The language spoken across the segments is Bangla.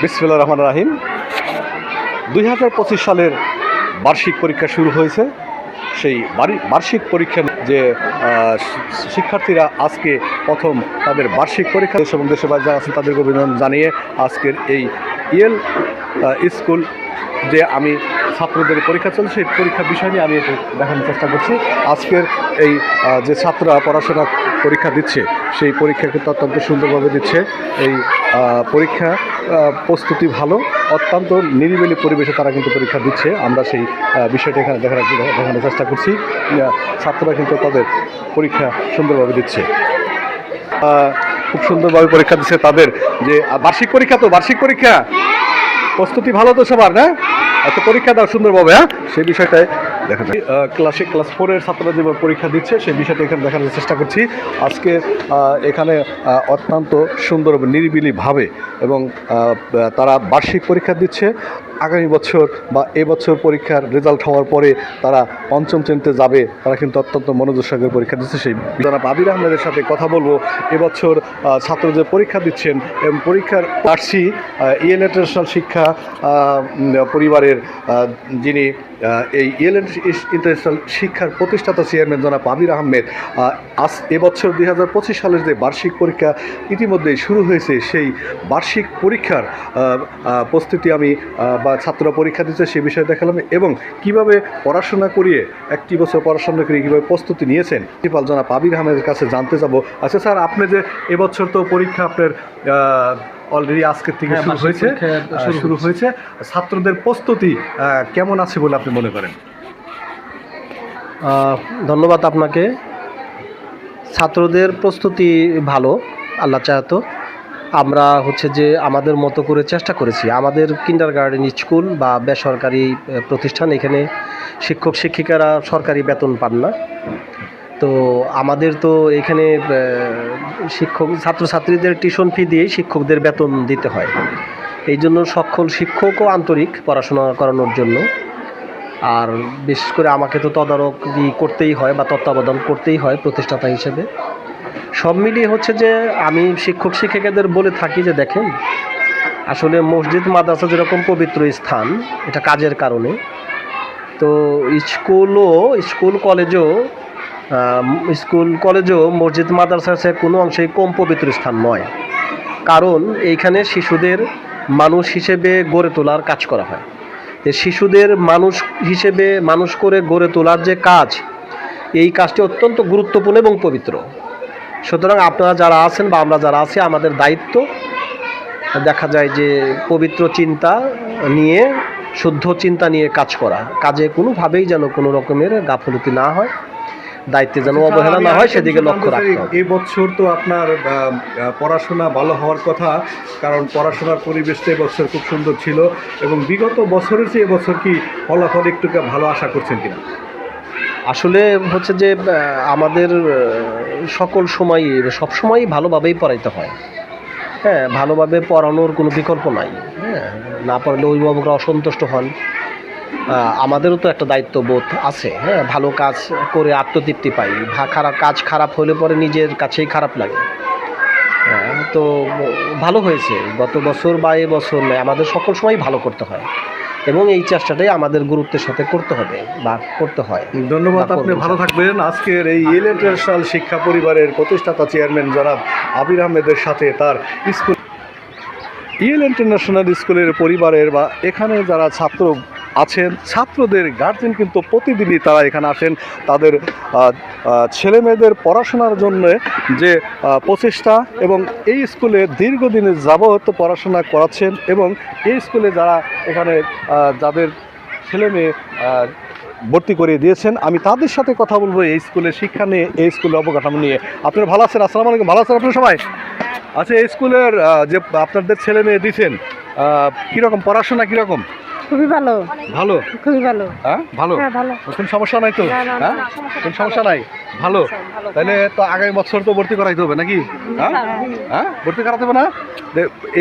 বিসমিল্লাহির রহমানির রহিম। 2025 সালের বার্ষিক পরীক্ষা শুরু হয়েছে। সেই বার্ষিক পরীক্ষা যে শিক্ষার্থীরা আজকে প্রথম তাদের বার্ষিক পরীক্ষা দেশ এবং দেশের বাইরে যারা আছেন তাদেরকে অভিনন্দন জানিয়ে আজকের এই ইয়েল স্কুল যে আমি ছাত্রদের পরীক্ষা চলছে সেই পরীক্ষার বিষয় নিয়ে আমি একটু দেখানোর চেষ্টা করছি। আজকের এই যে ছাত্ররা পড়াশোনা পরীক্ষা দিচ্ছে সেই পরীক্ষা কিন্তু অত্যন্ত সুন্দরভাবে দিচ্ছে। এই পরীক্ষা প্রস্তুতি ভালো, অত্যন্ত নিরিবিলি পরিবেশে তারা কিন্তু পরীক্ষা দিচ্ছে। আমরা সেই বিষয়টা এখানে দেখানোর চেষ্টা করছি। ছাত্ররা কিন্তু তাদের পরীক্ষা সুন্দরভাবে দিচ্ছে, খুব সুন্দরভাবে পরীক্ষা দিচ্ছে। তাদের যে বার্ষিক পরীক্ষা প্রস্তুতি ভালো তো সবার, না? আচ্ছা, পরীক্ষা দাও সুন্দরভাবে। হ্যাঁ, সেই বিষয়টাই দেখা যায়। ক্লাস 4-এর ছাত্ররা যেভাবে পরীক্ষা দিচ্ছে সেই বিষয়টা এখানে দেখানোর চেষ্টা করছি। আজকে এখানে অত্যন্ত সুন্দর নিরিবিলিভাবে এবং তারা বার্ষিক পরীক্ষা দিচ্ছে। আগামী বছর বা এবছর পরীক্ষার রেজাল্ট হওয়ার পরে তারা পঞ্চম শ্রেণীতে যাবে। তারা কিন্তু অত্যন্ত মনোযোগ সহকারে পরীক্ষা দিচ্ছে। সেই জনাব আবির আহমেদের সাথে কথা বলবো। এবছর ছাত্র যে পরীক্ষা দিচ্ছেন এবং পরীক্ষার আসছি ইয়েল ইন্টারন্যাশনাল শিক্ষা পরিবারের যিনি এই ইয়েল ইন্টারন্যাশনাল শিক্ষার প্রতিষ্ঠাতা চেয়ারম্যান জনাব আবির আহমেদ। এবছর 2025 সালের যে বার্ষিক পরীক্ষা ইতিমধ্যেই শুরু হয়েছে, সেই বার্ষিক পরীক্ষার প্রস্তুতি আমি বা ছাত্ররা পরীক্ষা দিচ্ছে সে বিষয়ে দেখালাম এবং কিভাবে পড়াশোনা করিয়ে একটি বছর পড়াশোনা করিয়ে কীভাবে প্রস্তুতি নিয়েছেন প্রিন্সিপাল জনাব আবির আহমেদের কাছে জানতে যাব। আচ্ছা স্যার, আপনি যে এবছর তো পরীক্ষা আপনার অলরেডি আজকের থেকে শুরু হয়েছে, ছাত্রদের প্রস্তুতি কেমন আছে বলে আপনি মনে করেন? ধন্যবাদ আপনাকে। ছাত্রদের প্রস্তুতি ভালো, আল্লাহ চাহতো। আমরা যে আমাদের মতো করে চেষ্টা করেছি। আমাদের কিন্ডারগার্টেন স্কুল বা বেসরকারি প্রতিষ্ঠান, এখানে শিক্ষক শিক্ষিকারা সরকারি বেতন পান না। তো আমাদের তো এখানে ছাত্রছাত্রীদের টিউশন ফি দিয়েই শিক্ষকদের বেতন দিতে হয়। এই জন্য সকল শিক্ষকও আন্তরিক পড়াশোনা করানোর জন্য। আর বিশেষ করে আমাকে তো তদারক করতেই হয় বা তত্ত্বাবধান করতেই হয় প্রতিষ্ঠাতা হিসেবে। সব মিলিয়ে যে আমি শিক্ষক শিক্ষিকাদের বলে থাকি যে দেখেন, আসলে মসজিদ মাদ্রাসা যেরকম পবিত্র স্থান, এটা কাজের কারণে, তো স্কুল কলেজও মসজিদ মাদ্রাসার চেয়ে কোনো অংশেই কম পবিত্র স্থান নয়। কারণ এইখানে শিশুদের মানুষ হিসেবে গড়ে তোলার কাজ করা হয়। শিশুদের মানুষ হিসেবে মানুষ করে গড়ে তোলার যে কাজ, এই কাজটি অত্যন্ত গুরুত্বপূর্ণ এবং পবিত্র। সুতরাং আপনারা যারা আছেন বা আমরা যারা আছি, আমাদের দায়িত্ব দেখা যায় যে পবিত্র চিন্তা নিয়ে, শুদ্ধ চিন্তা নিয়ে কাজ করা। কাজে কোনোভাবেই যেন কোনো রকমের গাফলতি না হয়, দায়িত্বে যেন অবহেলা না হয়, সেদিকে লক্ষ্য রাখতে হবে। এই বছর তো আপনার পড়াশোনা ভালো হওয়ার কথা, কারণ পড়াশোনার পরিবেশটা এবছর খুব সুন্দর ছিল এবং বিগত বছরের চেয়ে এবছর কি ফলাফল একটু ভালো আশা করছেন কিনা? আসলে যে আমাদের সকল সময়ই সবসময়ই ভালোভাবেই পড়াইতে হয়। হ্যাঁ, ভালোভাবে পড়ানোর কোনো বিকল্প নাই। হ্যাঁ, না পড়লে অভিভাবকরা অসন্তুষ্ট হন। আমাদেরও তো একটা দায়িত্ববোধ আছে। হ্যাঁ, ভালো কাজ করে আত্মতৃপ্তি পাই। খারাপ হলে পরে নিজের কাছেই খারাপ লাগে। হ্যাঁ, তো ভালো হয়েছে গত বছর বা এবছর নয়, আমাদের সকল সময় ভালো করতে হয় এবং এই চেষ্টাটাই আমাদের গুরুত্বের সাথে করতে হবে বা করতে হয়। ধন্যবাদ, আপনি ভালো থাকবেন। আজকের এই ইয়েল ইন্টারন্যাশনাল শিক্ষা পরিবারের প্রতিষ্ঠাতা চেয়ারম্যান জনাব আবির আহমেদের সাথে তার স্কুল ইয়েল ইন্টারন্যাশনাল স্কুলের পরিবারের বা এখানে যারা ছাত্র আছেন, ছাত্রদের গার্জেন কিন্তু প্রতিদিনই তারা এখানে আসেন তাদের ছেলেমেয়েদের পড়াশোনার জন্য যে প্রচেষ্টা এবং এই স্কুলে দীর্ঘদিনের যাবত পড়াশোনা করাচ্ছেন এবং এই স্কুলে যারা এখানে যাদের ছেলেমেয়ে ভর্তি করিয়ে দিয়েছেন, আমি তাদের সাথে কথা বলবো এই স্কুলের শিক্ষা নিয়ে, এই স্কুলের অবকাঠামো নিয়ে। আপনারা ভালো আছেন? আসসালামু আলাইকুম। ভালো আছেন আপনার সবাই? আচ্ছা, এই স্কুলের যে আপনাদের ছেলে মেয়ে দিচ্ছেন, কীরকম পড়াশোনা, কীরকম? খুবই ভালো। ভালো? খুবই ভালো। হ্যাঁ, ভালো। কোনো সমস্যা নাই তো? হ্যাঁ, কোনো সমস্যা নাই, ভালো। তাহলে তো আগামী বছর তো ভর্তি করাইতে হবে নাকি? হ্যাঁ, ভর্তি করাতে হবে না?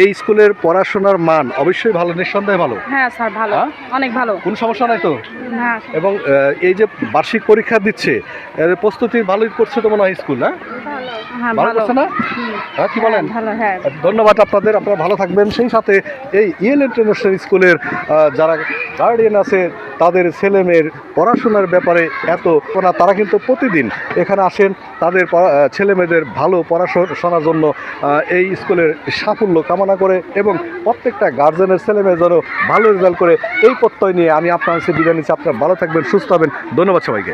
এই স্কুলের পড়াশোনার মান অবশ্যই ভালো, নিঃসন্দেহে ভালো। হ্যাঁ স্যার, ভালো, অনেক ভালো। কোনো সমস্যা নাই তো? না। এবং এই যে বার্ষিক পরীক্ষা দিচ্ছে, এর প্রস্তুতি ভালোই করছে তো মনে হয় স্কুল? হ্যাঁ, হ্যাঁ ভালো ভালো করছে না? হুম, হ্যাঁ কি বলেন? ভালো হ্যাঁ ধন্যবাদ আপনাদের, আপনারা ভালো থাকবেন। সেই সাথে এই ইএল ইন্টারন্যাশনাল স্কুলের যারা গার্ডিয়ান আছে তাদের ছেলেমেয়ের পড়াশোনার ব্যাপারে এত তারা কিন্তু প্রতিদিন এখানে আসেন তাদের ছেলেমেয়েদের ভালো পড়াশোনার জন্য এই স্কুলের সাফল্য কামনা করে এবং প্রত্যেকটা গার্জেনের ছেলেমেয়ে যেন ভালো রেজাল্ট করে এই প্রত্যয় নিয়ে আমি আপনার কাছে বিদায় নিচ্ছি। আপনারা ভালো থাকবেন, সুস্থ হবেন। ধন্যবাদ সবাইকে।